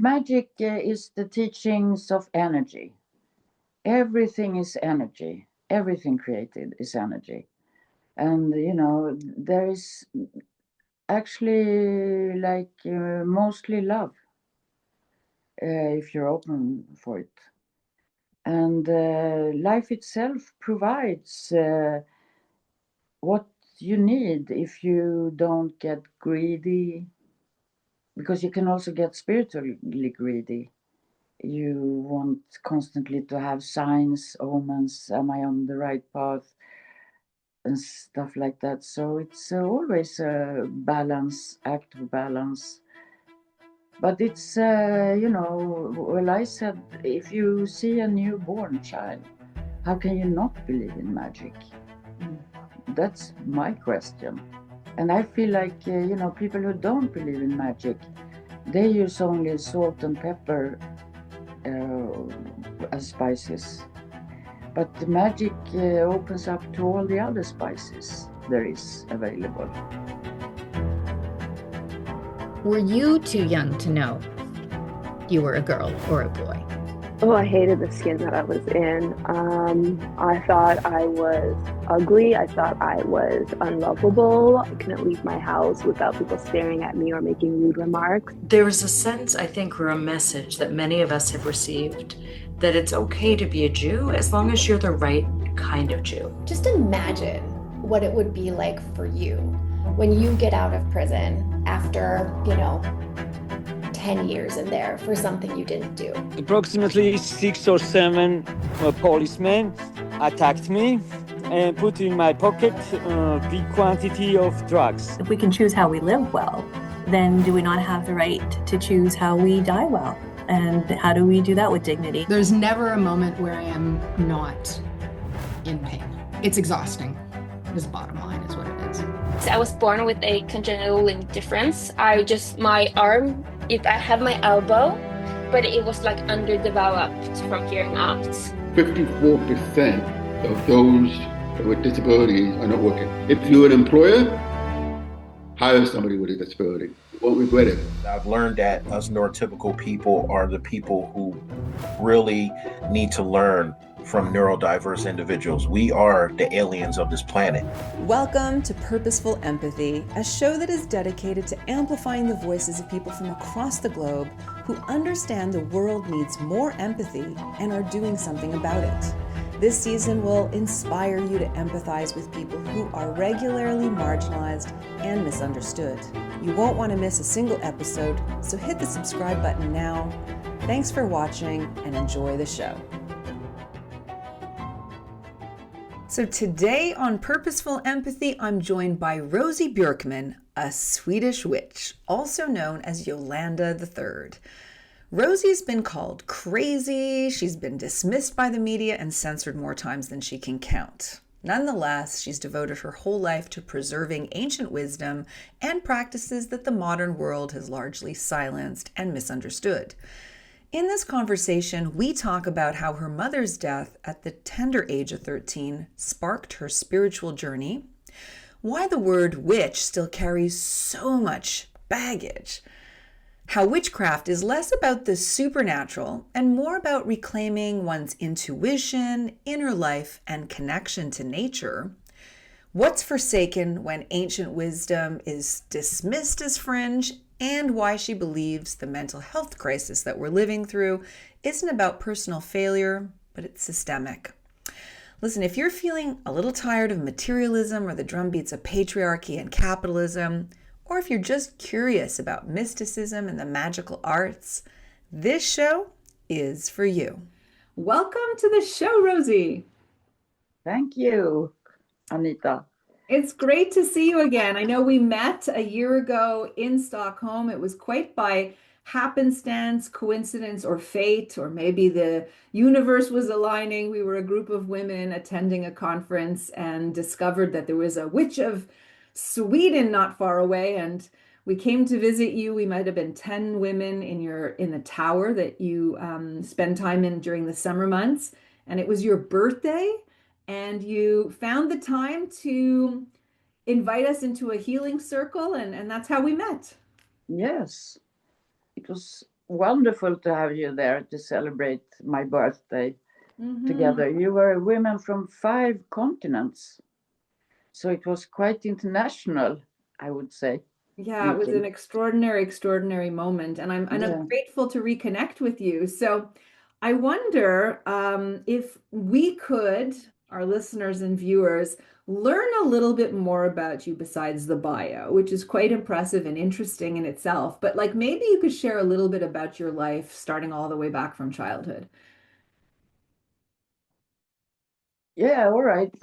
magic is the teachings of energy. Everything is energy. Everything created is energy. And, there is actually mostly love, if you're open for it. And life itself provides what you need if you don't get greedy, because you can also get spiritually greedy. You want constantly to have signs, omens, am I on the right path, and stuff like that. So it's always a balance, act of balance. But it's, well, I said, if you see a newborn child, how can you not believe in magic? That's my question. And I feel like, people who don't believe in magic, they use only salt and pepper as spices. But the magic opens up to all the other spices there is available. Were you too young to know you were a girl or a boy? Oh, I hated the skin that I was in. I thought I was ugly. I thought I was unlovable. I couldn't leave my house without people staring at me or making rude remarks. There is a sense, I think, or a message that many of us have received that it's okay to be a Jew as long as you're the right kind of Jew. Just imagine what it would be like for you when you get out of prison after, 10 years in there for something you didn't do. Approximately 6 or 7 policemen attacked me and put in my pocket a big quantity of drugs. If we can choose how we live well, then do we not have the right to choose how we die well? And how do we do that with dignity? There's never a moment where I am not in pain. It's exhausting. The bottom line is what it is. I was born with a congenital indifference. My arm, I have my elbow, but it was like underdeveloped from here out. 54% of those with disabilities are not working. If you're an employer, hire somebody with a disability. You won't regret it. I've learned that us neurotypical people are the people who really need to learn from neurodiverse individuals. We are the aliens of this planet. Welcome to Purposeful Empathy, a show that is dedicated to amplifying the voices of people from across the globe who understand the world needs more empathy and are doing something about it. This season will inspire you to empathize with people who are regularly marginalized and misunderstood. You won't want to miss a single episode, so hit the subscribe button now. Thanks for watching and enjoy the show. So today on Purposeful Empathy, I'm joined by Rosie Björkman, a Swedish witch, also known as Jolanda III. Rosie's been called crazy, she's been dismissed by the media and censored more times than she can count. Nonetheless, she's devoted her whole life to preserving ancient wisdom and practices that the modern world has largely silenced and misunderstood. In this conversation, we talk about how her mother's death at the tender age of 13 sparked her spiritual journey, why the word witch still carries so much baggage, how witchcraft is less about the supernatural and more about reclaiming one's intuition, inner life, and connection to nature, what's forsaken when ancient wisdom is dismissed as fringe, and why she believes the mental health crisis that we're living through isn't about personal failure, but it's systemic. Listen, if you're feeling a little tired of materialism or the drumbeats of patriarchy and capitalism, or if you're just curious about mysticism and the magical arts, this show is for you. Welcome to the show, Rosie. Thank you, Anita. It's great to see you again. I know we met a year ago in Stockholm. It was quite by happenstance, coincidence, or fate, or maybe the universe was aligning. We were a group of women attending a conference and discovered that there was a witch of Sweden not far away. And we came to visit you. We might have been 10 women in the tower that you spend time in during the summer months. And it was your birthday. And you found the time to invite us into a healing circle, and that's how we met. Yes, it was wonderful to have you there to celebrate my birthday Mhm. together. You were women from 5 continents, so it was quite international, I would say. Yeah, it was Meeting. an extraordinary moment, and I'm Yeah. grateful to reconnect with you. So I wonder if we could, our listeners and viewers, learn a little bit more about you besides the bio, which is quite impressive and interesting in itself. But like maybe you could share a little bit about your life starting all the way back from childhood. Yeah, all right.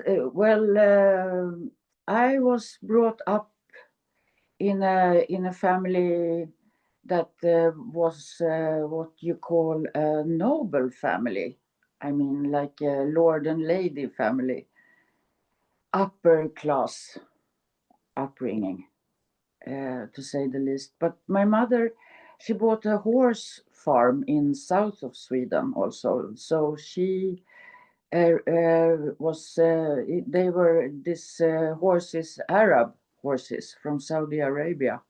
I was brought up in a family that was what you call a noble family. I mean, like a lord and lady family, upper class upbringing, to say the least. But my mother, she bought a horse farm in south of Sweden also. So she they were these horses, Arab horses from Saudi Arabia.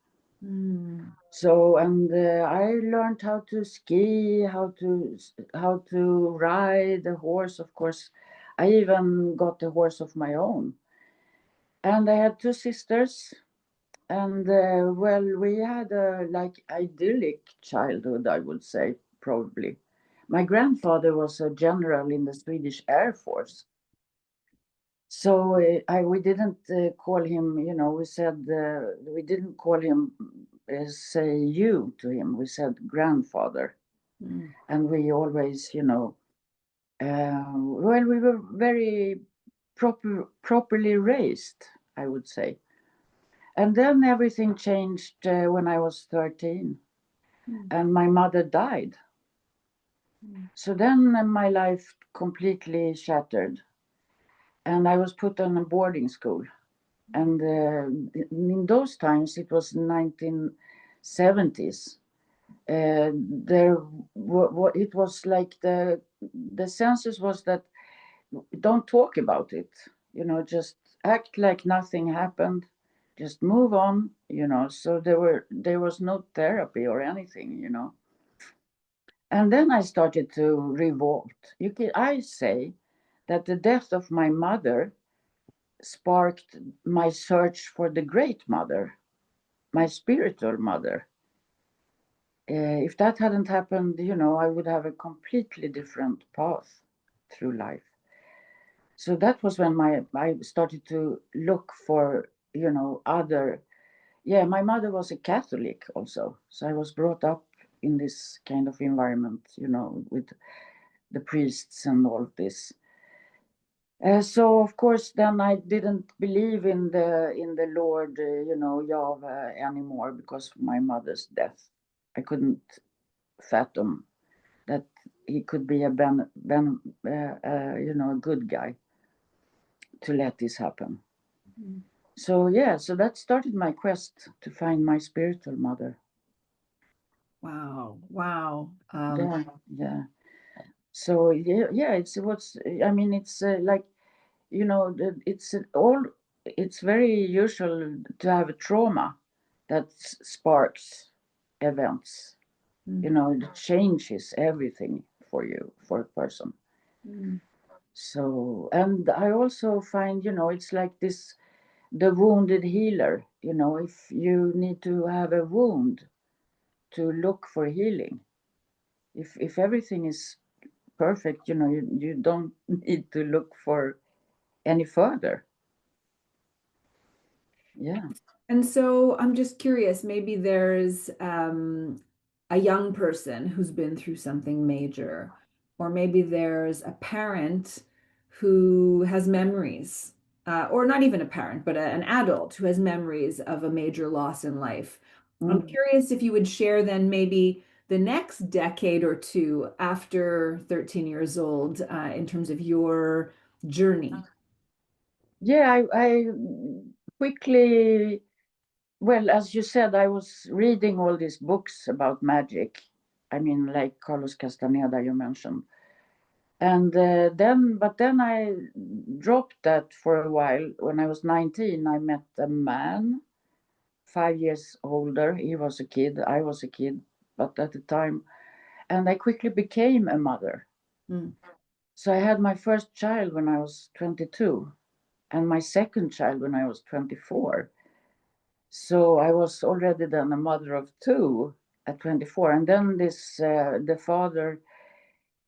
So, and I learned how to ski, how to ride a horse. Of course, I even got a horse of my own. And I had 2 sisters, and we had a like idyllic childhood, I would say, probably. My grandfather was a general in the Swedish Air Force. So we didn't call him, we said, we didn't call him, say you to him. We said grandfather. And we always, we were very properly raised, I would say. And then everything changed when I was 13 and my mother died. So then my life completely shattered. And I was put on a boarding school. And in those times, it was 1970s. It was like the census was that don't talk about it, just act like nothing happened, just move on, So there was no therapy or anything. And then I started to revolt. I say that the death of my mother sparked my search for the great mother, my spiritual mother. If that hadn't happened, I would have a completely different path through life. So that was when I started to look for, other. Yeah, my mother was a Catholic also, so I was brought up in this kind of environment, with the priests and all of this. So of course, then I didn't believe in the Lord, Yahweh anymore because of my mother's death. I couldn't fathom that he could be a good guy to let this happen. So so that started my quest to find my spiritual mother. Wow. Yeah. So it's what's. I mean, it's like, it's very usual to have a trauma that sparks events. It changes everything for a person. So, and I also find, it's like this, the wounded healer, if you need to have a wound to look for healing. If everything is perfect, you don't need to look for any further. Yeah. And so I'm just curious, maybe there's a young person who's been through something major, or maybe there's a parent who has memories, or not even a parent, but an adult who has memories of a major loss in life. I'm curious if you would share then maybe the next decade or two after 13 years old, in terms of your journey. Yeah, I quickly, well, as you said, I was reading all these books about magic. I mean, like Carlos Castaneda, you mentioned. And then I dropped that for a while. When I was 19, I met a man, 5 years older. He was a kid, I was a kid, but at the time, and I quickly became a mother. Mm. So I had my first child when I was 22, and my second child when I was 24. So I was already then a mother of two at 24, and then this the father.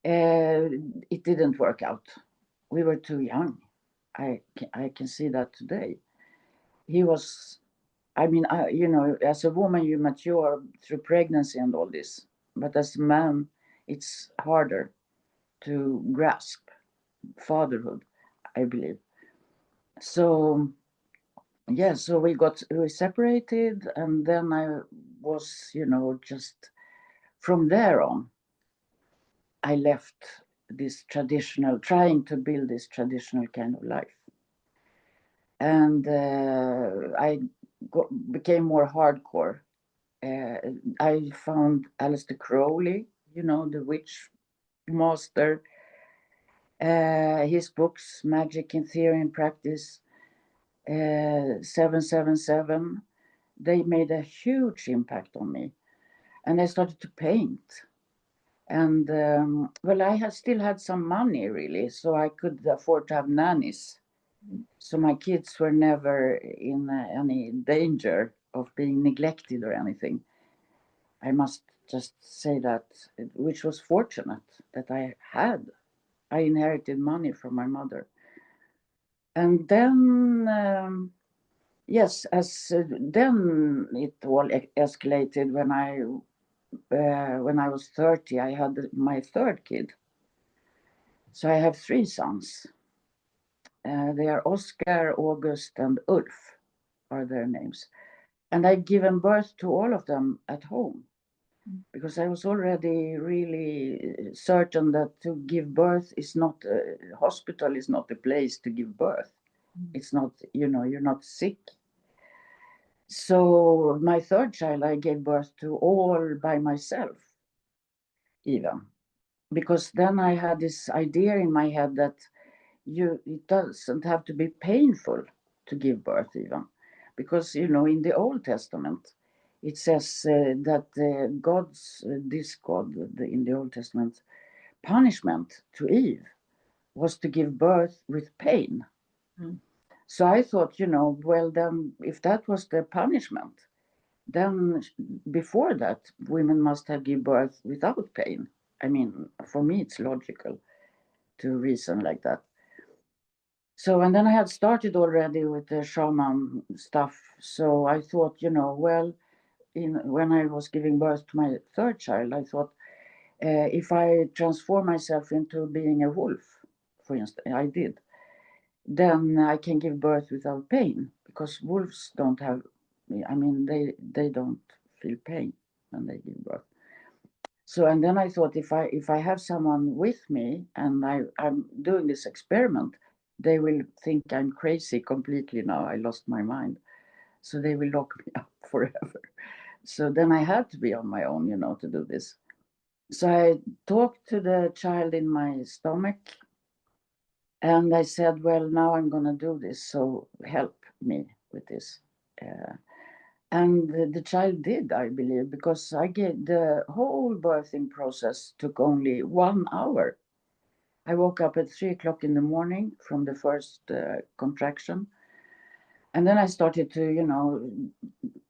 It didn't work out. We were too young. I can see that today. He was, I mean, as a woman, you mature through pregnancy and all this. But as a man, it's harder to grasp fatherhood, I believe. So, yeah, so we separated, and then I was, just from there on, I left this traditional, trying to build this traditional kind of life. And I became more hardcore. I found Aleister Crowley, the witch master. His books, Magic in Theory and Practice, 777, they made a huge impact on me. And I started to paint. And well, I still had some money, really, so I could afford to have nannies. So my kids were never in any danger of being neglected or anything. I must just say that, which was fortunate that I had. I inherited money from my mother. And then, yes, then it all escalated when I was 30. I had my third kid. So I have three sons. They are Oscar, August, and Ulf are their names. And I've given birth to all of them at home, because I was already really certain that to give birth is not, hospital is not a place to give birth. It's not, you're not sick. So my third child, I gave birth to all by myself, even. Because then I had this idea in my head that it doesn't have to be painful to give birth, even. Because, in the Old Testament, it says that this God in the Old Testament, punishment to Eve was to give birth with pain. Mm. So I thought, well, then if that was the punishment, then before that, women must have given birth without pain. I mean, for me, it's logical to reason like that. So, and then I had started already with the shaman stuff. So I thought, well, when I was giving birth to my third child, I thought, if I transform myself into being a wolf, for instance, I did, then I can give birth without pain, because wolves don't have, they don't feel pain when they give birth. So, and then I thought, if I have someone with me and I'm doing this experiment, they will think I'm crazy completely now. I lost my mind. So they will lock me up forever. So then I had to be on my own, to do this. So I talked to the child in my stomach, and I said, well, now I'm going to do this. So help me with this. And the child did, I believe, because the whole birthing process took only 1 hour. I woke up at 3:00 in the morning from the first contraction. And then I started to,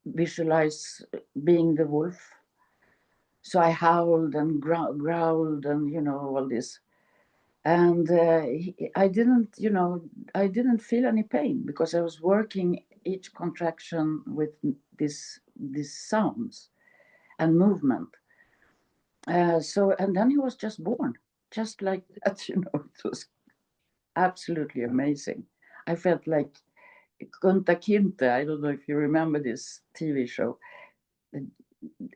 visualize being the wolf. So I howled and growled and, all this. And I didn't feel any pain, because I was working each contraction with these sounds and movement. And then he was just born, just like that. It was absolutely amazing. I felt like Kunta Kinte. I don't know if you remember this TV show.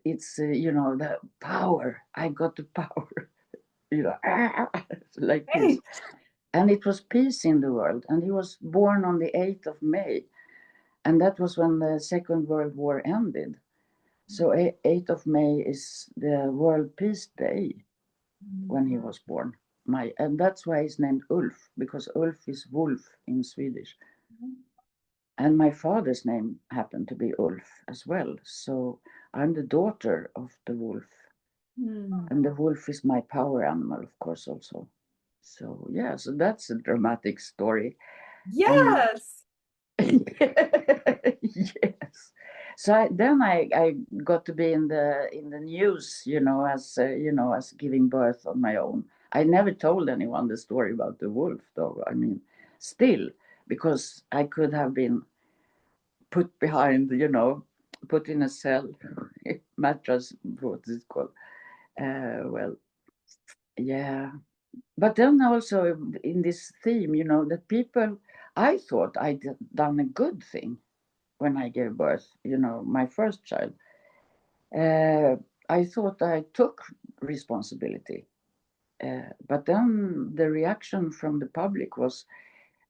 It's the power. I got the power. Like this. And it was peace in the world. And he was born on the 8th of May. And that was when the Second World War ended. So 8th of May is the World Peace Day when he was born. And that's why he's named Ulf, because Ulf is wolf in Swedish. And my father's name happened to be Ulf as well. So I'm the daughter of the wolf. And the wolf is my power animal, of course, also. So yeah, so that's a dramatic story. Yes. Yes. So then I got to be in the news, as giving birth on my own. I never told anyone the story about the wolf, though. I mean, still, because I could have been put behind, put in a cell, mattress, what is it called? Well, yeah. But then also in this theme, that people, I thought I'd done a good thing when I gave birth, my first child. I thought I took responsibility. But then the reaction from the public was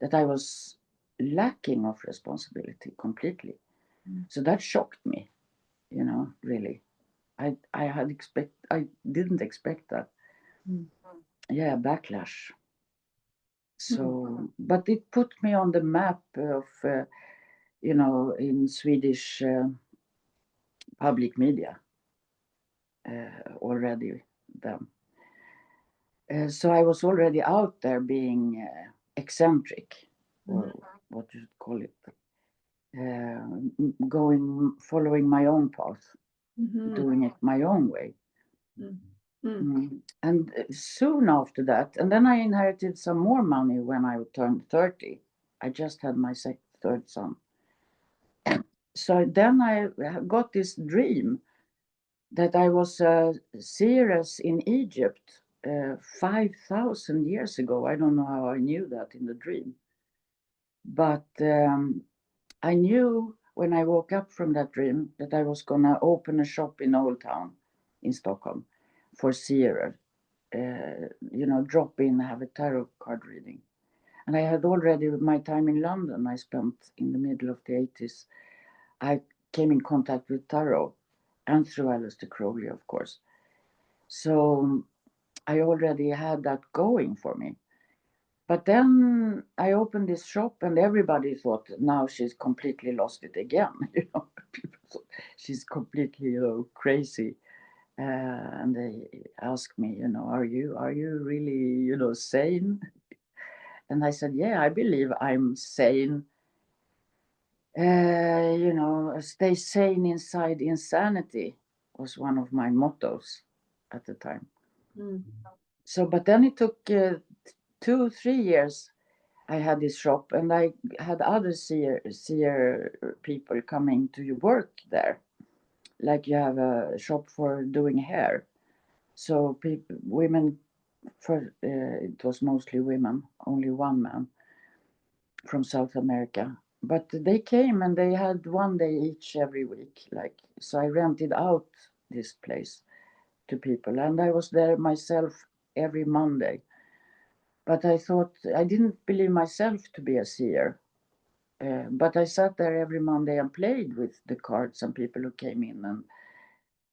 that I was lacking of responsibility completely. So that shocked me, really. I didn't expect that. Yeah, backlash. So, but it put me on the map of, in Swedish public media already then. So I was already out there being eccentric, or what you call it, following my own path, doing it my own way. And soon after that, and then I inherited some more money when I turned 30. I just had my third son. So then I got this dream that I was a seeress in Egypt 5,000 years ago. I don't know how I knew that in the dream. But I knew when I woke up from that dream that I was going to open a shop in Old Town in Stockholm for seer. Drop in, have a tarot card reading. And I had already, with my time in London, I spent in the middle of the 80s, I came in contact with tarot, and through Aleister Crowley, of course. So I already had that going for me. But then I opened this shop, and everybody thought, now she's completely lost it again. People thought she's completely, crazy. And they asked me, are you really, sane? And I said, yeah, I believe I'm sane. Stay sane inside insanity was one of my mottos at the time. So, but then it took 2-3 years. I had this shop, and I had other seer people coming to work there. Like you have a shop for doing hair. So women, it was mostly women, only one man from South America. But they came and they had one day each every week. So I rented out this place to people, and I was there myself every Monday. But I thought, I didn't believe myself to be a seer. But I sat there every Monday and played with the cards and people who came in,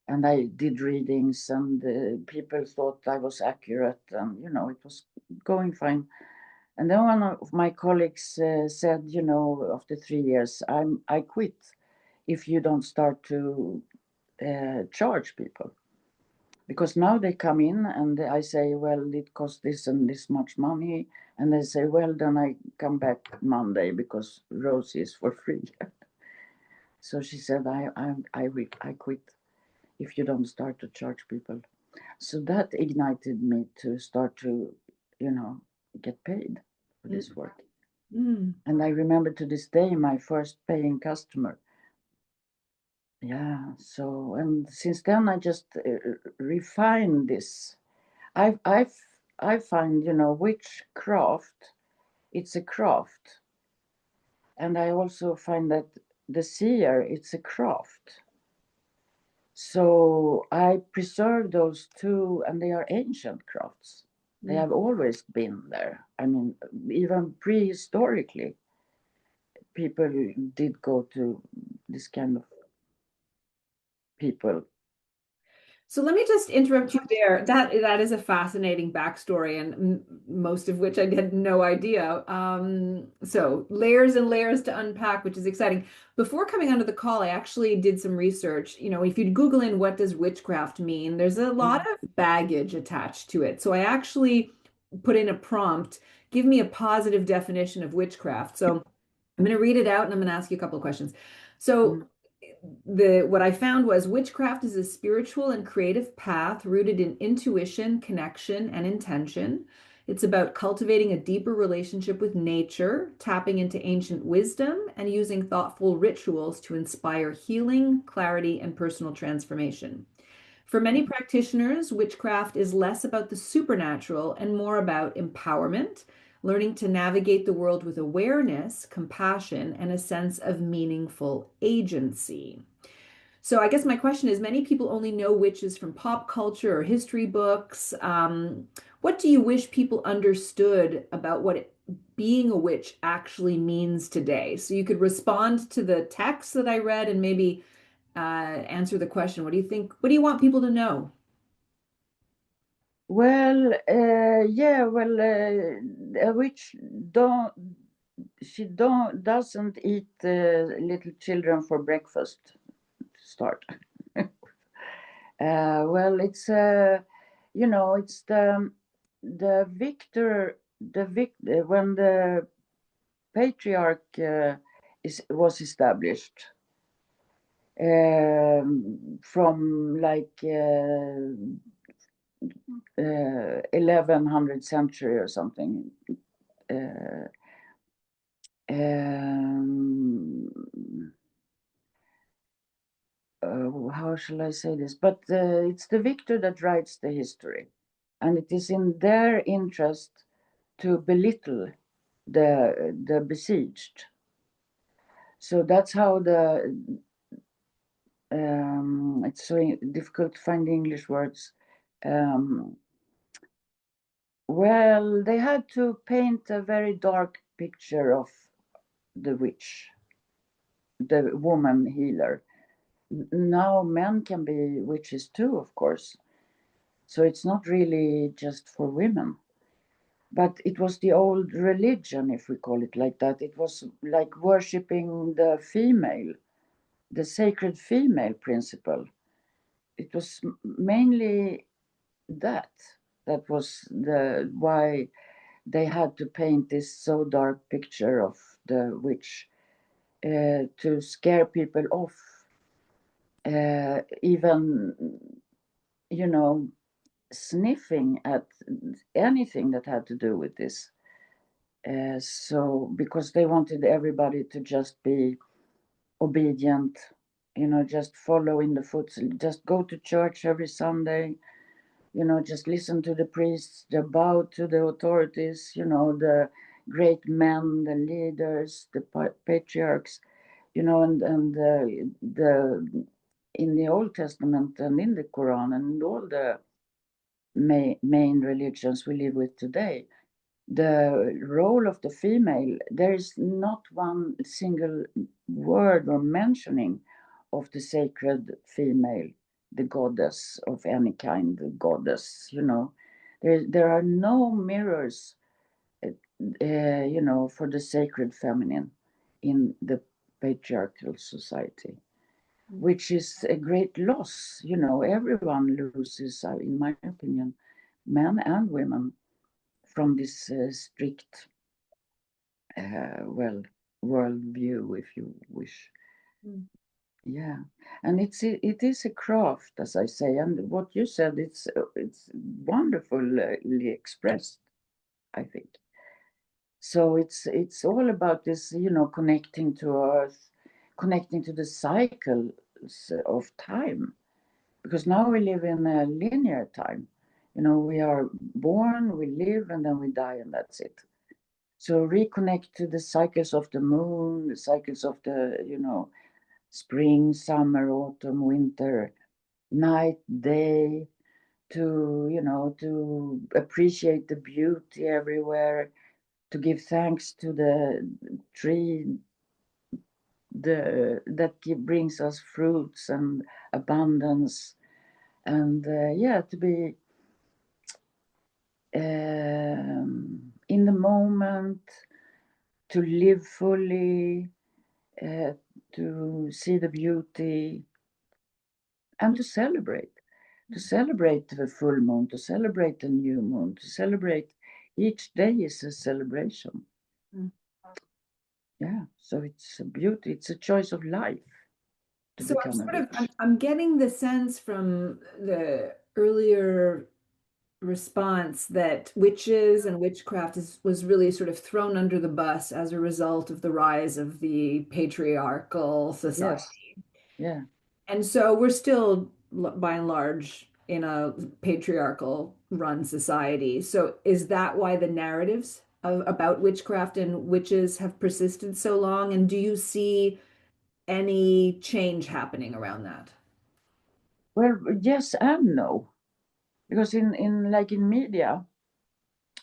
and I did readings, and people thought I was accurate, and it was going fine. And then one of my colleagues said, after 3 years, I quit if you don't start to charge people. Because now they come in and I say, well, it costs this and this much money. And they say, well, then I come back Monday because Rosie is for free. So she said, I quit if you don't start to charge people. So that ignited me to start to, get paid for this work. And I remember to this day my first paying customer. Yeah, so, and since then I just refined this. I find, witchcraft, it's a craft. And I also find that the seer, it's a craft. So I preserve those two, and they are ancient crafts. They have always been there. I mean, even prehistorically, people did go to this kind of people. So let me just interrupt you there. That is a fascinating backstory, and most of which I had no idea. So layers and layers to unpack, which is exciting. Before coming onto the call, I actually did some research. You know, if you Google in what does witchcraft mean, there's a lot of baggage attached to it. So I actually put in a prompt, give me a positive definition of witchcraft. So I'm going to read it out and I'm going to ask you a couple of questions. So what I found was witchcraft is a spiritual and creative path rooted in intuition, connection, and intention. It's about cultivating a deeper relationship with nature, tapping into ancient wisdom, and using thoughtful rituals to inspire healing, clarity, and personal transformation. For many practitioners, witchcraft is less about the supernatural and more about empowerment, learning to navigate the world with awareness, compassion, and a sense of meaningful agency. So I guess my question is, many people only know witches from pop culture or history books. What do you wish people understood about what being a witch actually means today? So you could respond to the text that I read and maybe answer the question. What do you think? What do you want people to know? Well, a witch doesn't eat little children for breakfast to start. Well, it's it's the victor, when the patriarch was established from like 1100 century or something. How shall I say this? But it's the victor that writes the history, and it is in their interest to belittle the besieged. So that's how it's so difficult to find English words. Well, they had to paint a very dark picture of the witch, the woman healer. Now men can be witches too, of course. So it's not really just for women. But it was the old religion, if we call it like that. It was like worshipping the female, the sacred female principle. It was mainly that was why they had to paint this so dark picture of the witch to scare people off. Even, sniffing at anything that had to do with this. So because they wanted everybody to just be obedient, just follow in the footsteps, just go to church every Sunday, just listen to the priests, just bow to the authorities, the great men, the leaders, the patriarchs, and in the Old Testament and in the Quran and all the main religions we live with today, the role of the female, there is not one single word or mentioning of the sacred female, the goddess of any kind, the goddess, there are no mirrors, for the sacred feminine in the patriarchal society, which is a great loss. Everyone loses, in my opinion, men and women, from this strict, worldview, if you wish. Yeah, and it is a craft, as I say, and what you said, it's wonderfully expressed, I think. So it's all about this, connecting to Earth, connecting to the cycles of time, because now we live in a linear time. We are born, we live, and then we die, and that's it. So reconnect to the cycles of the moon, the cycles of the, spring, summer, autumn, winter, night, day, to appreciate the beauty everywhere, to give thanks to the tree that brings us fruits and abundance, and to be in the moment, to live fully, to see the beauty, and to celebrate the full moon, to celebrate the new moon, to celebrate each day is a celebration. Yeah, so it's a beauty, it's a choice of life to So become a witch. I'm getting the sense from the earlier response that witches and witchcraft was really sort of thrown under the bus as a result of the rise of the patriarchal society. Yes. Yeah. And so we're still, by and large, in a patriarchal run society. So is that why the narratives about witchcraft and witches have persisted so long? And do you see any change happening around that? Well, yes and no, because in like in media,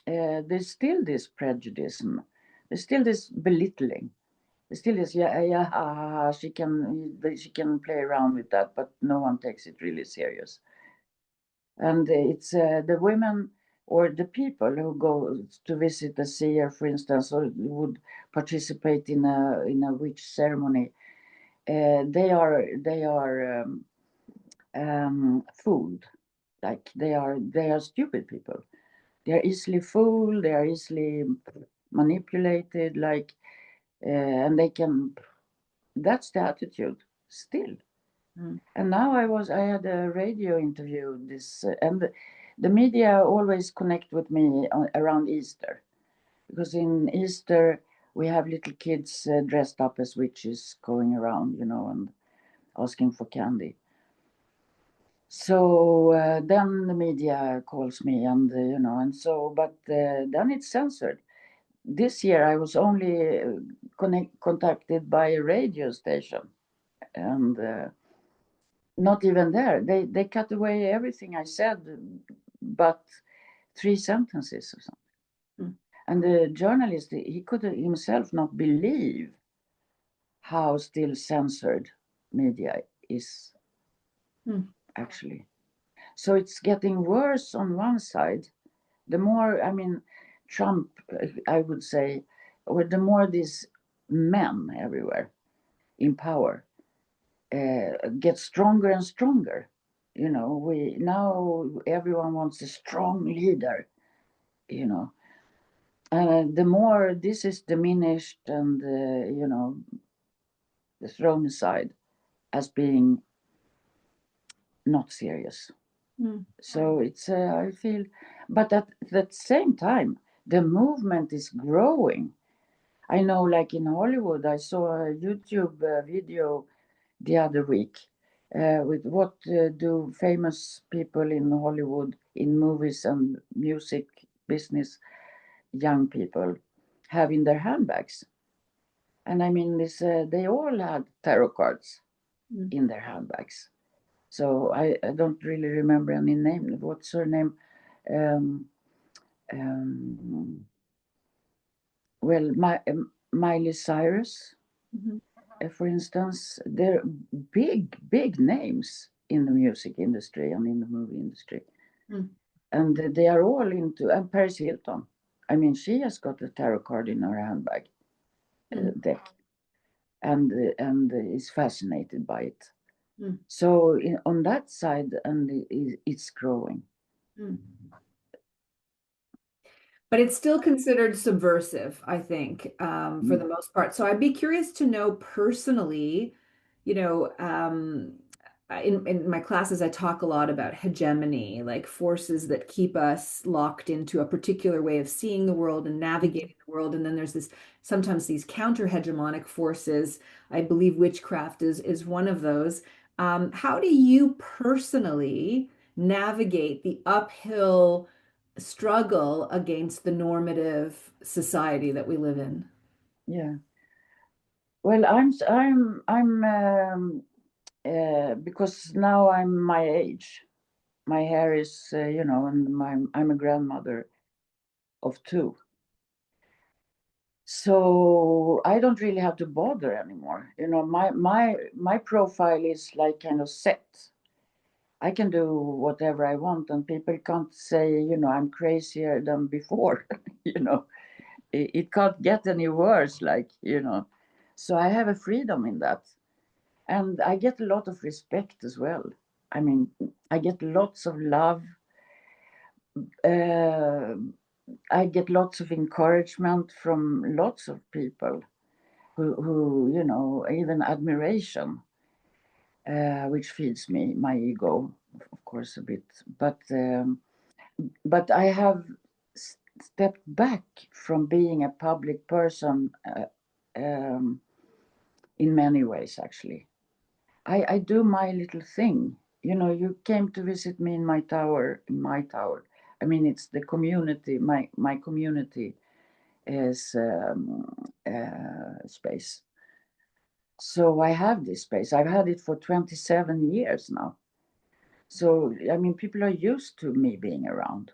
there's still this prejudice, there's still this belittling, there's still this she can play around with that, but no one takes it really serious. And it's the women or the people who go to visit the seer, for instance, or would participate in a witch ceremony. They are fooled, like they are stupid people. They are easily fooled. They are easily manipulated. Like, and they can. That's the attitude still. And now I had a radio interview and the media always connect with me around Easter, because in Easter we have little kids dressed up as witches going around, and asking for candy. So then the media calls me, and and so, but then it's censored. This year I was only contacted by a radio station, and not even there. They cut away everything I said, but 3 sentences or something. And the journalist, he could himself not believe how still censored media is, actually. So it's getting worse on one side. The more, Trump, I would say, or the more these men everywhere in power get stronger and stronger. We now everyone wants a strong leader. The more this is diminished and thrown aside as being not serious. So it's I feel, but at the same time, the movement is growing. I know, like in Hollywood, I saw a YouTube video the other week with what do famous people in Hollywood, in movies and music business, young people, have in their handbags. And I mean, they all had tarot cards in their handbags. So I don't really remember any name. What's her name? Well, Miley Cyrus, for instance. They're big names in the music industry and in the movie industry. And they are all into, and Paris Hilton. I mean, she has got a tarot card in her handbag deck, and is fascinated by it. So on that side, and it's growing. But it's still considered subversive, I think, for the most part. So I'd be curious to know personally, in my classes, I talk a lot about hegemony, like forces that keep us locked into a particular way of seeing the world and navigating the world. And then there's sometimes these counter-hegemonic forces. I believe witchcraft is one of those. How do you personally navigate the uphill struggle against the normative society that we live in? Yeah. Well, I'm because now I'm my age. My hair is, and I'm a grandmother of 2. So I don't really have to bother anymore. My profile is like kind of set. I can do whatever I want, and people can't say, I'm crazier than before. It can't get any worse, So I have a freedom in that. And I get a lot of respect as well. I mean, I get lots of love. I get lots of encouragement from lots of people who even admiration, which feeds my ego, of course, a bit. But I have stepped back from being a public person in many ways, actually. I do my little thing. You came to visit me in my tower. I mean, it's the community. My community is space. So I have this space. I've had it for 27 years now. So I mean, people are used to me being around.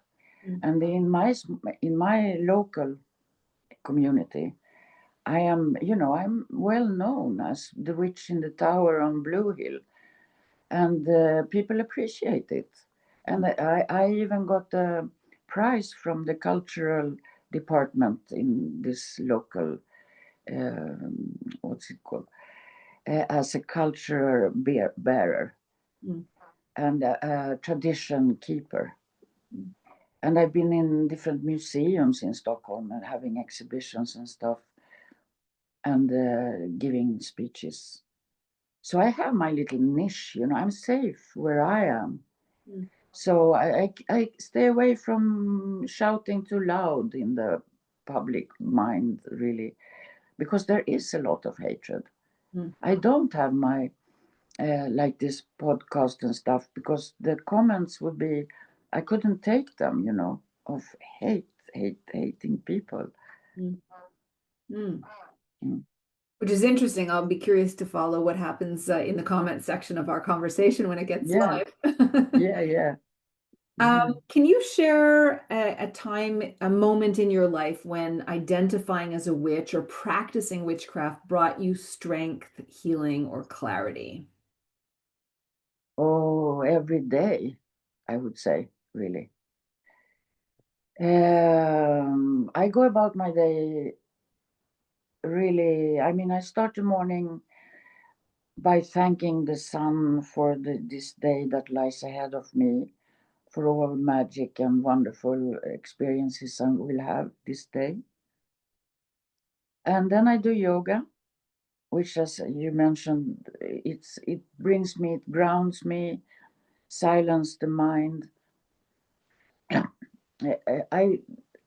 And in my local community, I'm well known as the witch in the tower on Blue Hill, and people appreciate it. And I even got a prize from the cultural department in this local, what's it called, as a culture bearer and a tradition keeper. And I've been in different museums in Stockholm and having exhibitions and stuff, and giving speeches. So I have my little niche, I'm safe where I am. So I stay away from shouting too loud in the public mind, really, because there is a lot of hatred. I don't have my, like this podcast and stuff, because the comments would be, I couldn't take them, of hating people. Which is interesting. I'll be curious to follow what happens in the comment section of our conversation when it gets live. Yeah. Can you share a moment in your life when identifying as a witch or practicing witchcraft brought you strength, healing, or clarity? Oh, every day, I would say, really. I go about my day really, I mean, I start the morning by thanking the sun for this day that lies ahead of me, for all magic and wonderful experiences I will have this day. And then I do yoga, which, as you mentioned, it brings me, it grounds me, silence the mind.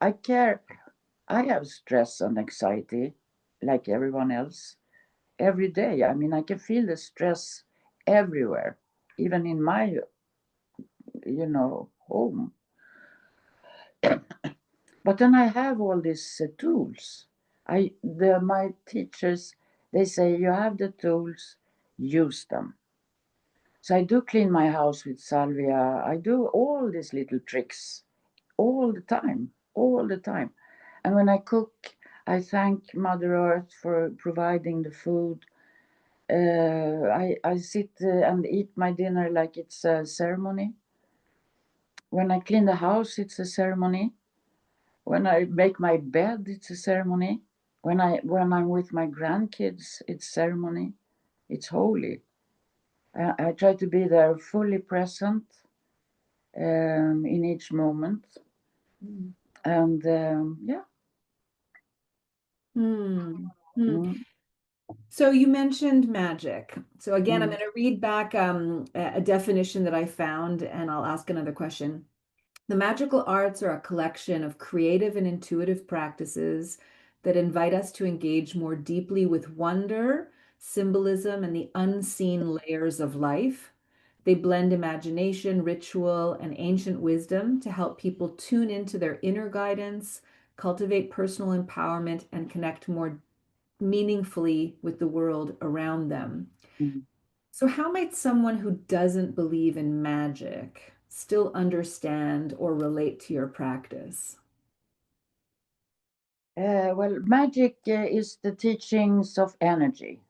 I care. I have stress and anxiety like everyone else every day. I mean, I can feel the stress everywhere, even in my home. But then I have all these tools. My teachers, they say, you have the tools, use them. So I do clean my house with salvia. I do all these little tricks all the time. And when I cook, I thank Mother Earth for providing the food. I sit and eat my dinner like it's a ceremony. When I clean the house, it's a ceremony. When I make my bed, it's a ceremony. When I'm with my grandkids, it's ceremony. It's holy. I try to be there fully present in each moment. And yeah. So you mentioned magic. So again, I'm going to read back a definition that I found, and I'll ask another question. The magical arts are a collection of creative and intuitive practices that invite us to engage more deeply with wonder, symbolism, and the unseen layers of life. They blend imagination, ritual, and ancient wisdom to help people tune into their inner guidance, cultivate personal empowerment, and connect more meaningfully with the world around them. So how might someone who doesn't believe in magic still understand or relate to your practice? Well, magic is the teachings of energy.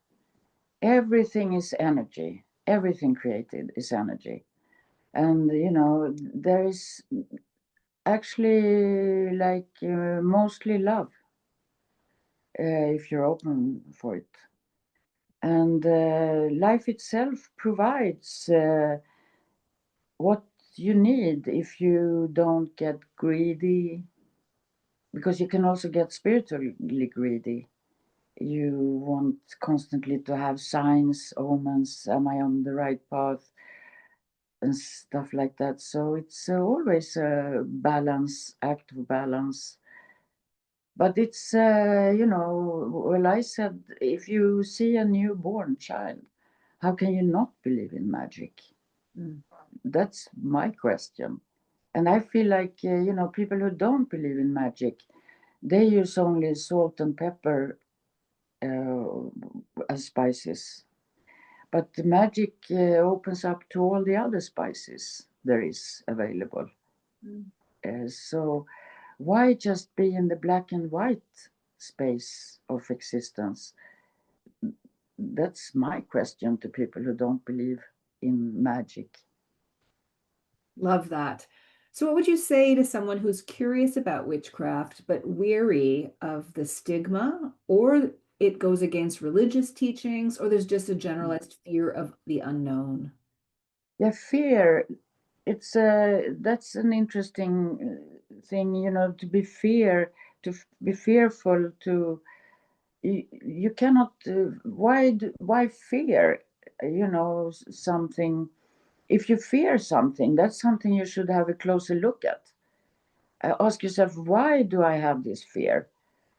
Everything is energy. Everything created is energy. And there is actually like mostly love, if you're open for it. And life itself provides what you need if you don't get greedy, because you can also get spiritually greedy. You want constantly to have signs, omens, am I on the right path, and stuff like that. So it's always a balance, act of balance. But it's, well, I said, if you see a newborn child, how can you not believe in magic? That's my question. And I feel like, people who don't believe in magic, they use only salt and pepper as spices. But the magic opens up to all the other spices there is available. So why just be in the black and white space of existence? That's my question to people who don't believe in magic. Love that. So, what would you say to someone who's curious about witchcraft but weary of the stigma, or it goes against religious teachings, or there's just a generalized fear of the unknown? Yeah, fear. It's that's an interesting thing, to be be fearful. You cannot. Why fear? Something. If you fear something, that's something you should have a closer look at. Ask yourself, why do I have this fear?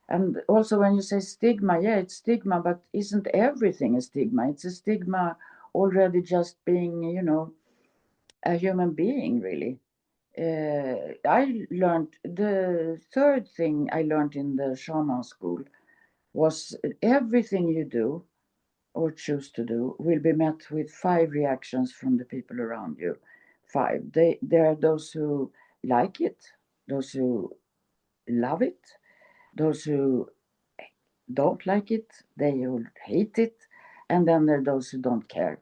And also when you say stigma, yeah, it's stigma, but isn't everything a stigma? It's a stigma already just being, a human being, really. I learned, the third thing I learned in the shaman school was everything you do or choose to do will be met with 5 reactions from the people around you. 5. There are those who like it, those who love it, those who don't like it, they will hate it, and then there are those who don't care.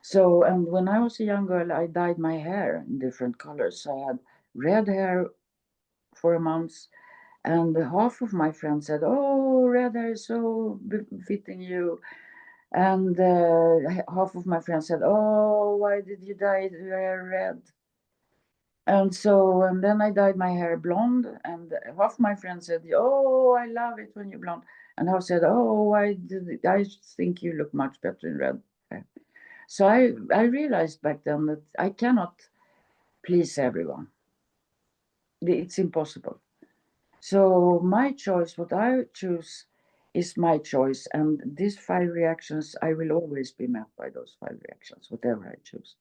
So, and when I was a young girl, I dyed my hair in different colors. So I had red hair for a month, and half of my friends said, "Oh, red hair is so fitting you," and half of my friends said, "Oh, why did you dye your hair red?" And so, and then I dyed my hair blonde, and half my friends said, "Oh, I love it when you're blonde," and half said, "Oh, I think you look much better in red." So I realized back then that I cannot please everyone. It's impossible. So my choice, what I choose, is my choice, and these 5 reactions, I will always be met by those 5 reactions, whatever I choose.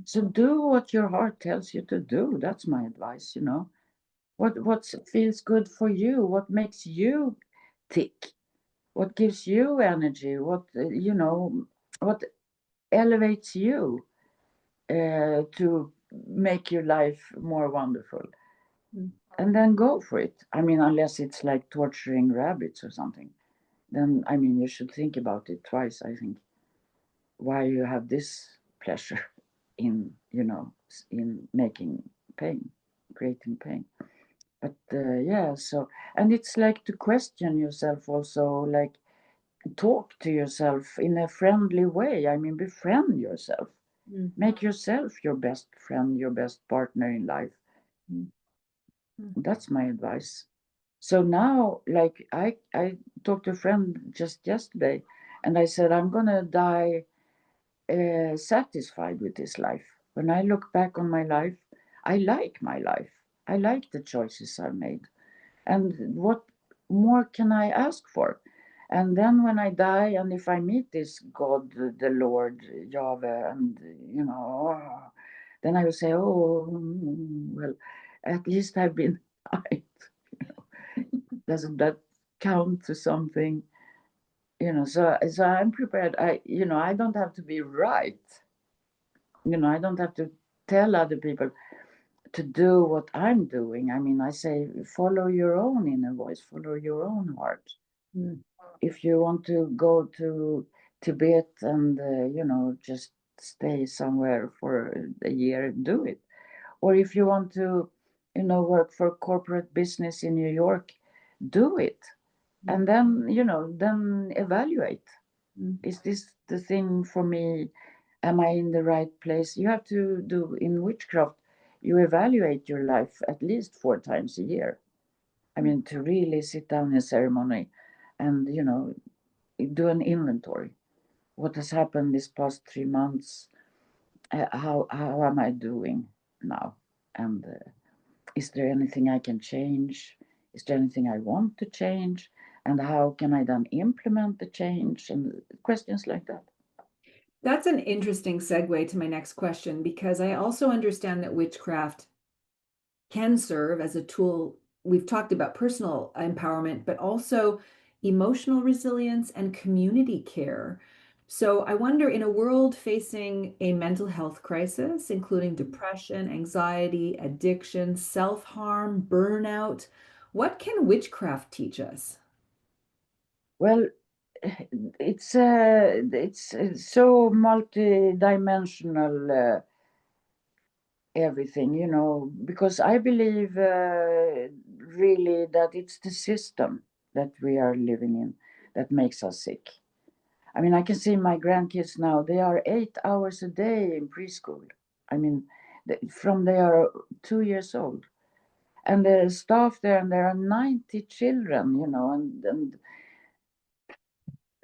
So do what your heart tells you to do. That's my advice, What feels good for you? What makes you tick? What gives you energy? What what elevates you to make your life more wonderful? And then go for it. I mean, unless it's like torturing rabbits or something, then you should think about it twice. I think why you have this pleasure in in making pain, creating pain. But yeah, so, and it's like to question yourself also, like talk to yourself in a friendly way. Befriend yourself. Make yourself your best friend, your best partner in life. That's my advice. So now, like I talked to a friend just yesterday, and I said I'm gonna die satisfied with this life. When I look back on my life, I like my life. I like the choices I made. And what more can I ask for? And then when I die, and if I meet this God, the Lord, Yahweh, and then I will say, oh, well, at least I've been right. Doesn't that count to something? So I'm prepared. I don't have to be right. I don't have to tell other people to do what I'm doing. I say, follow your own inner voice, follow your own heart. If you want to go to Tibet and, just stay somewhere for a year, do it. Or if you want to, work for corporate business in New York, do it. And then, then evaluate. Is this the thing for me? Am I in the right place? You have to do in witchcraft, you evaluate your life at least 4 times a year. I mean, to really sit down in ceremony and, do an inventory. What has happened this past 3 months? How am I doing now? And is there anything I can change? Is there anything I want to change? And how can I then implement the change? And questions like that. That's an interesting segue to my next question, because I also understand that witchcraft can serve as a tool. We've talked about personal empowerment, but also emotional resilience and community care. So I wonder, in a world facing a mental health crisis, including depression, anxiety, addiction, self-harm, burnout, what can witchcraft teach us? Well, it's so multi-dimensional, everything, because I believe really that it's the system that we are living in that makes us sick. I mean, I can see my grandkids now, they are 8 hours a day in preschool. I mean, from they are 2 years old. And the staff there, and there are 90 children, and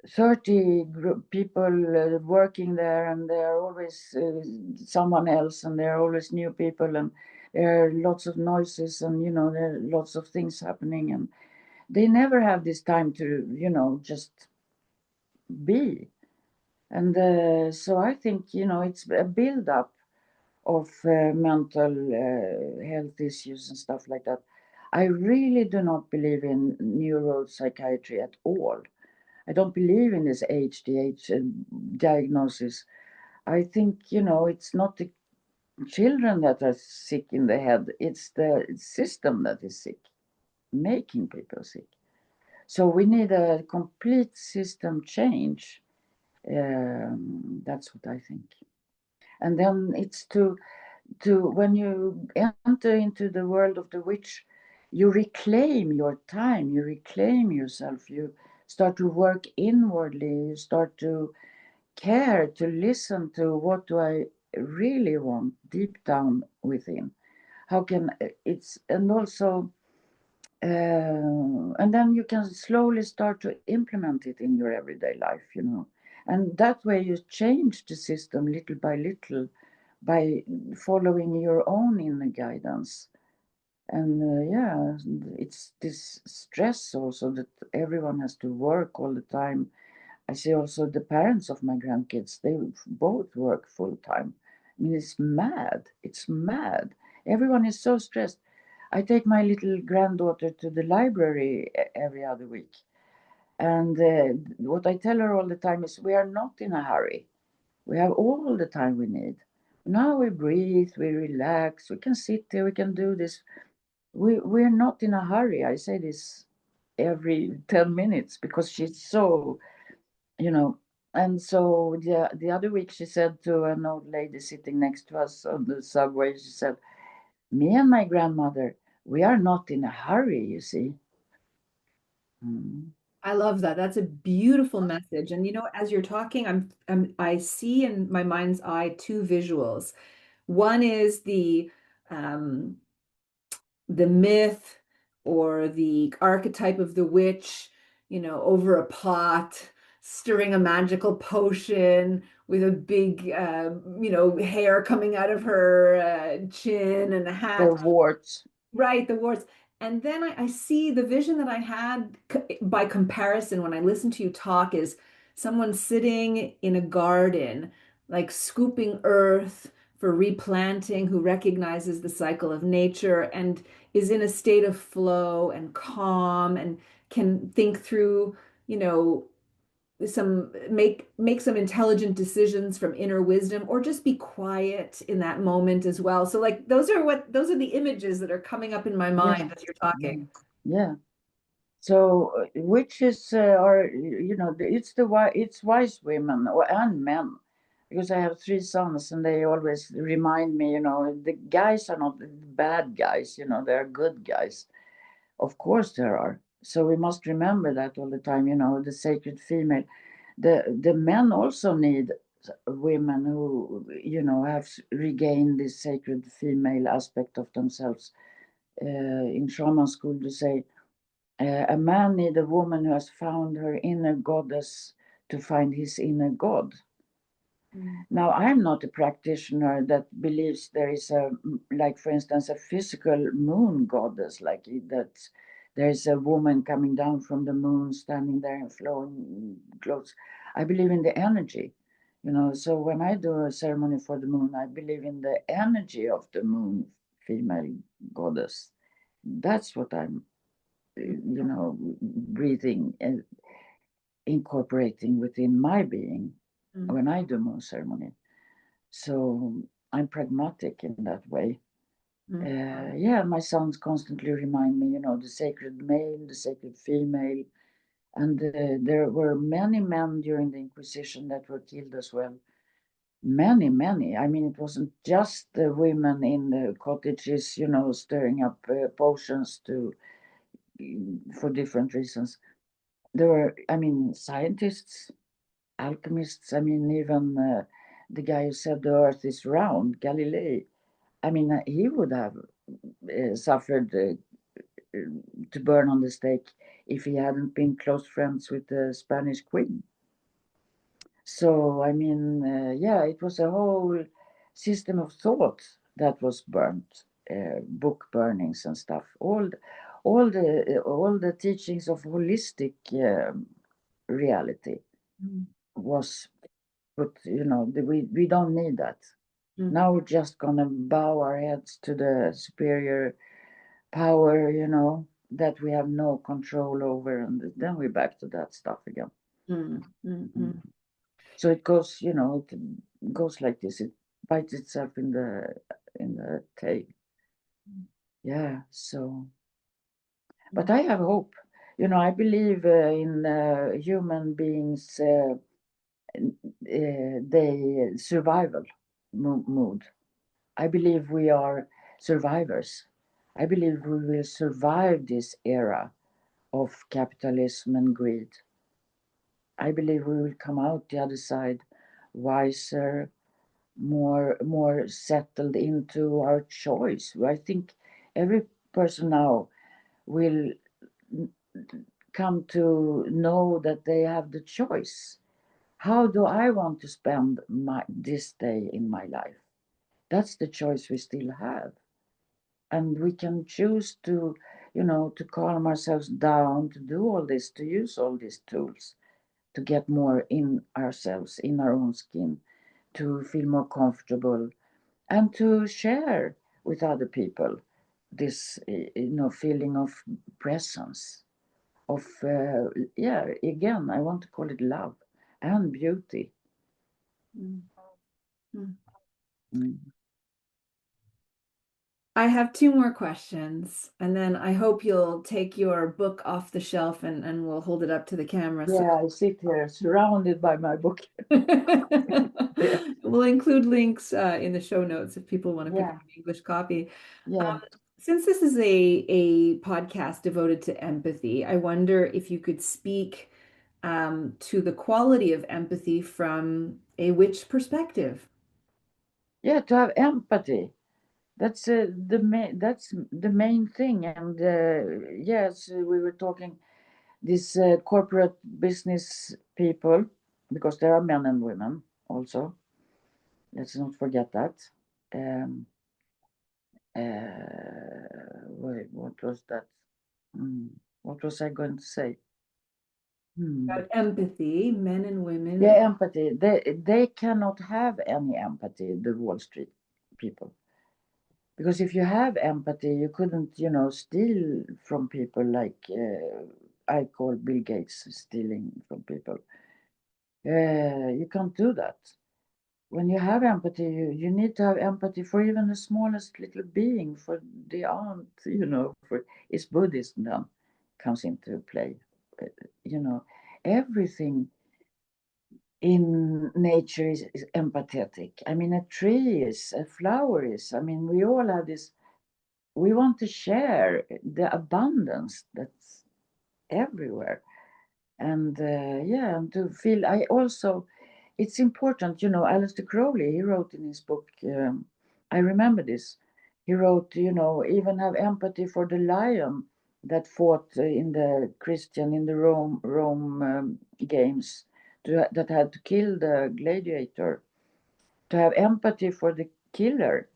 30 people working there, and there are always someone else, and there are always new people, and there are lots of noises, and there are lots of things happening, and they never have this time to just be. And so I think it's a build-up of mental health issues and stuff like that. I really do not believe in neuropsychiatry at all. I don't believe in this HDH diagnosis. I think, it's not the children that are sick in the head, it's the system that is sick, making people sick. So we need a complete system change. That's what I think. And then it's to when you enter into the world of the witch, you reclaim your time, you reclaim yourself, you start to work inwardly, you start to care, to listen to what do I really want deep down within. How can it's and also and then you can slowly start to implement it in your everyday life, and that way you change the system little by little by following your own inner guidance. And yeah, it's this stress also that everyone has to work all the time. I see also the parents of my grandkids, they both work full time. I mean, it's mad. It's mad. Everyone is so stressed. I take my little granddaughter to the library every other week. And what I tell her all the time is we are not in a hurry. We have all the time we need. Now we breathe, we relax, we can sit there, we can do this. We're not in a hurry. I say this every 10 minutes because she's so, and so the other week she said to an old lady sitting next to us on the subway, she said, me and my grandmother, we are not in a hurry, you see. I love that. That's a beautiful message. And as you're talking, I see in my mind's eye 2 visuals. One is the myth or the archetype of the witch, over a pot, stirring a magical potion with a big, hair coming out of her chin and a hat. The warts. Right, the warts. And then I see the vision that I had by comparison when I listen to you talk is someone sitting in a garden, like scooping earth for replanting, who recognizes the cycle of nature and is in a state of flow and calm and can think through, make some intelligent decisions from inner wisdom, or just be quiet in that moment as well. So like those are the images that are coming up in my mind as you're talking. Yeah. So witches are, it's wise women and men because I have 3 sons, and they always remind me, the guys are not the bad guys, they are good guys. Of course there are. So we must remember that all the time, the sacred female. The men also need women who, have regained this sacred female aspect of themselves. In shaman school, they say, a man needs a woman who has found her inner goddess to find his inner god. Now, I'm not a practitioner that believes there is like, for instance, a physical moon goddess, like that there is a woman coming down from the moon, standing there and flowing clothes. I believe in the energy, so when I do a ceremony for the moon, I believe in the energy of the moon female goddess. That's what I'm breathing and incorporating within my being when I do moon ceremony. So I'm pragmatic in that way. My sons constantly remind me, the sacred male, the sacred female. And there were many men during the Inquisition that were killed as well. Many, many. I mean, it wasn't just the women in the cottages, stirring up potions for different reasons. There were, scientists, alchemists, even the guy who said the earth is round, Galilei. He would have suffered to burn on the stake if he hadn't been close friends with the Spanish queen. So, it was a whole system of thought that was burnt, book burnings and stuff. All the teachings of holistic reality was put, we don't need that. Now we're just gonna bow our heads to the superior power, that we have no control over, and then we're back to that stuff again. So it goes, it goes like this. It bites itself in the tail. Yeah. So, but I have hope. I believe in human beings. They survival mood. I believe we are survivors. I believe we will survive this era of capitalism and greed. I believe we will come out the other side wiser, more settled into our choice. I think every person now will come to know that they have the choice. How do I want to spend this day in my life? That's the choice we still have. And we can choose to, to calm ourselves down, to do all this, to use all these tools, to get more in ourselves, in our own skin, to feel more comfortable, and to share with other people this, feeling of presence, of, again, I want to call it love and beauty. I have 2 more questions, and then I hope you'll take your book off the shelf and we'll hold it up to the camera. Yeah, I sit here surrounded by my book. We'll include links in the show notes if people want to pick up an English copy. Since this is a podcast devoted to empathy, I wonder if you could speak to the quality of empathy from a witch perspective. Yeah, to have empathy. That's the main thing. And yes, we were talking this corporate business people, because there are men and women also. Let's not forget that. Wait, what was that? What was I going to say? About empathy, men and women. Yeah, empathy. They cannot have any empathy, the Wall Street people. Because if you have empathy, you couldn't, steal from people like I call Bill Gates stealing from people. You can't do that. When you have empathy, you need to have empathy for even the smallest little being, for the ant, for it's Buddhism then comes into play. Everything in nature is empathetic. I mean, a tree is, a flower is. I mean, we all have this. We want to share the abundance that's everywhere, and yeah, and to feel. I also, it's important, Aleister Crowley. He wrote in his book. I remember this. He wrote, even have empathy for the lion that fought in the Rome games, that had to kill the gladiator. To have empathy for the killer,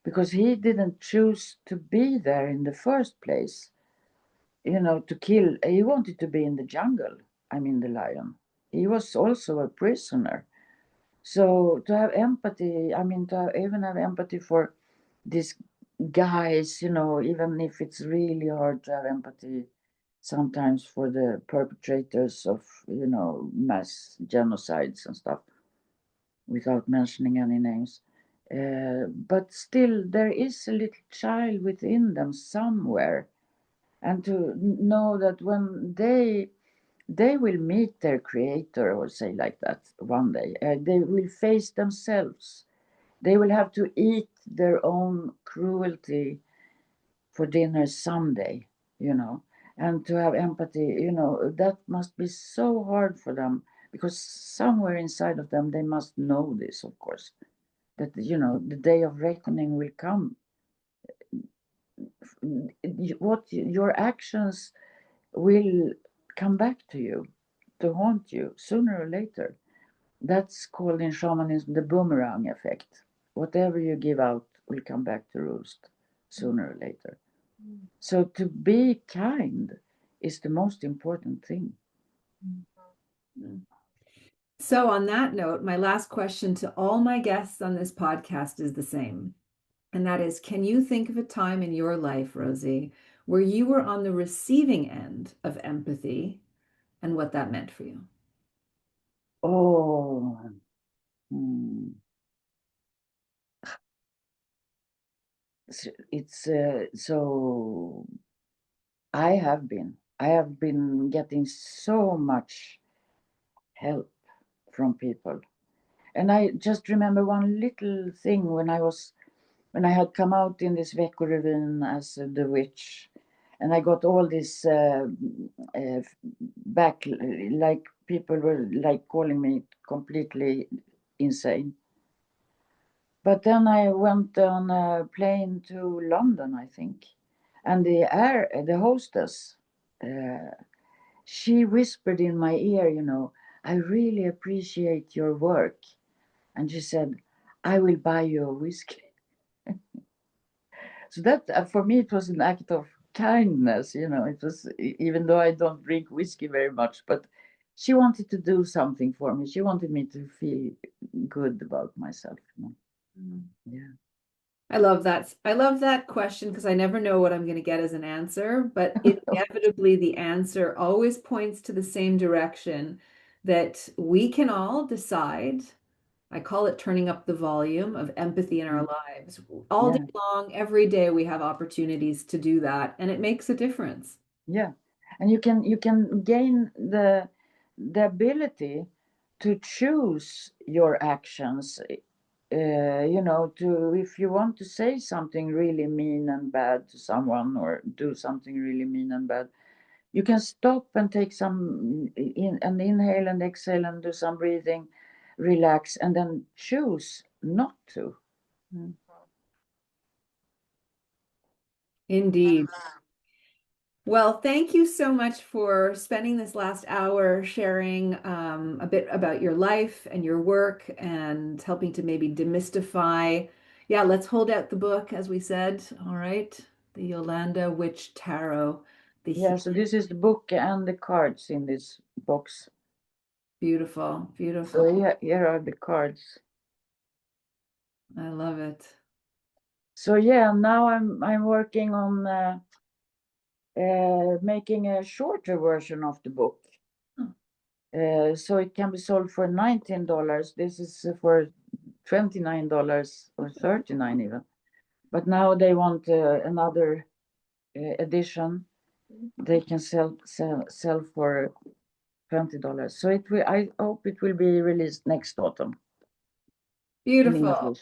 because he didn't choose to be there in the first place. To kill. He wanted to be in the jungle. I mean, the lion. He was also a prisoner. So to have empathy, I mean, even have empathy for these guys, even if it's really hard to have empathy sometimes for the perpetrators of, mass genocides and stuff, without mentioning any names. But still, there is a little child within them somewhere. And to know that when they will meet their creator, or say like that, one day, they will face themselves. They will have to eat their own cruelty for dinner someday, and to have empathy, that must be so hard for them, because somewhere inside of them, they must know this, of course, that, the day of reckoning will come. What your actions will come back to you, to haunt you sooner or later. That's called in shamanism the boomerang effect. Whatever you give out will come back to roost sooner or later. So to be kind is the most important thing. So on that note, my last question to all my guests on this podcast is the same. And that is, can you think of a time in your life, Rosie, where you were on the receiving end of empathy and what that meant for you? Oh, it's so I have been getting so much help from people. And I just remember one little thing when I had come out in this Veckorevyn as the witch, and I got all this back, like people were like calling me completely insane. But then I went on a plane to London, I think, and the hostess, she whispered in my ear, I really appreciate your work. And she said, I will buy you a whiskey. So that, for me, it was an act of kindness, it was, even though I don't drink whiskey very much, but she wanted to do something for me. She wanted me to feel good about myself. Yeah. I love that. I love that question because I never know what I'm going to get as an answer, but inevitably the answer always points to the same direction, that we can all decide. I call it turning up the volume of empathy in our lives. All day long, every day we have opportunities to do that, and it makes a difference. Yeah. And you can gain the ability to choose your actions, to, if you want to say something really mean and bad to someone, or do something really mean and bad, you can stop and take some inhale and exhale and do some breathing, relax, and then choose not to. Indeed. Well, thank you so much for spending this last hour sharing a bit about your life and your work, and helping to maybe demystify. Yeah, let's hold out the book, as we said. All right. The Jolanda Witch Tarot. Yeah, so this is the book and the cards in this box. Beautiful, beautiful. So here are the cards. I love it. So yeah, now I'm working on making a shorter version of the book. So it can be sold for $19. This is for $29 or $39 even. But now they want another edition. They can sell for $20. So it will. I hope it will be released next autumn. in Beautiful. English.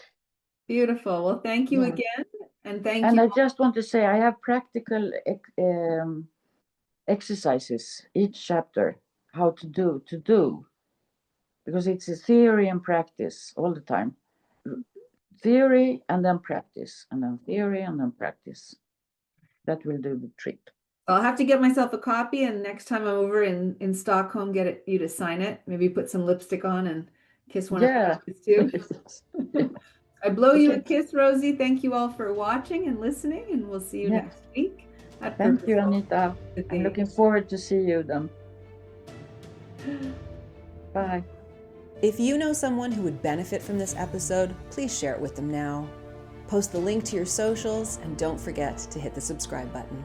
Beautiful. Well, thank you Yeah. again. And thank And you. I just want to say I have practical exercises each chapter, how to do, because it's a theory and practice all the time. Theory and then practice, and then theory and then practice. That will do the trick. I'll have to get myself a copy, and next time I'm over in Stockholm, you to sign it. Maybe put some lipstick on and kiss one of the too. I blow you a kiss, Rosie. Thank you all for watching and listening, and we'll see you next week. Thank you, Anita. I'm looking forward to see you then. Bye. If you know someone who would benefit from this episode, please share it with them now. Post the link to your socials, and don't forget to hit the subscribe button.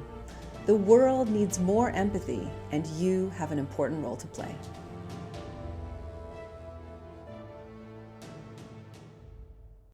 The world needs more empathy, and you have an important role to play.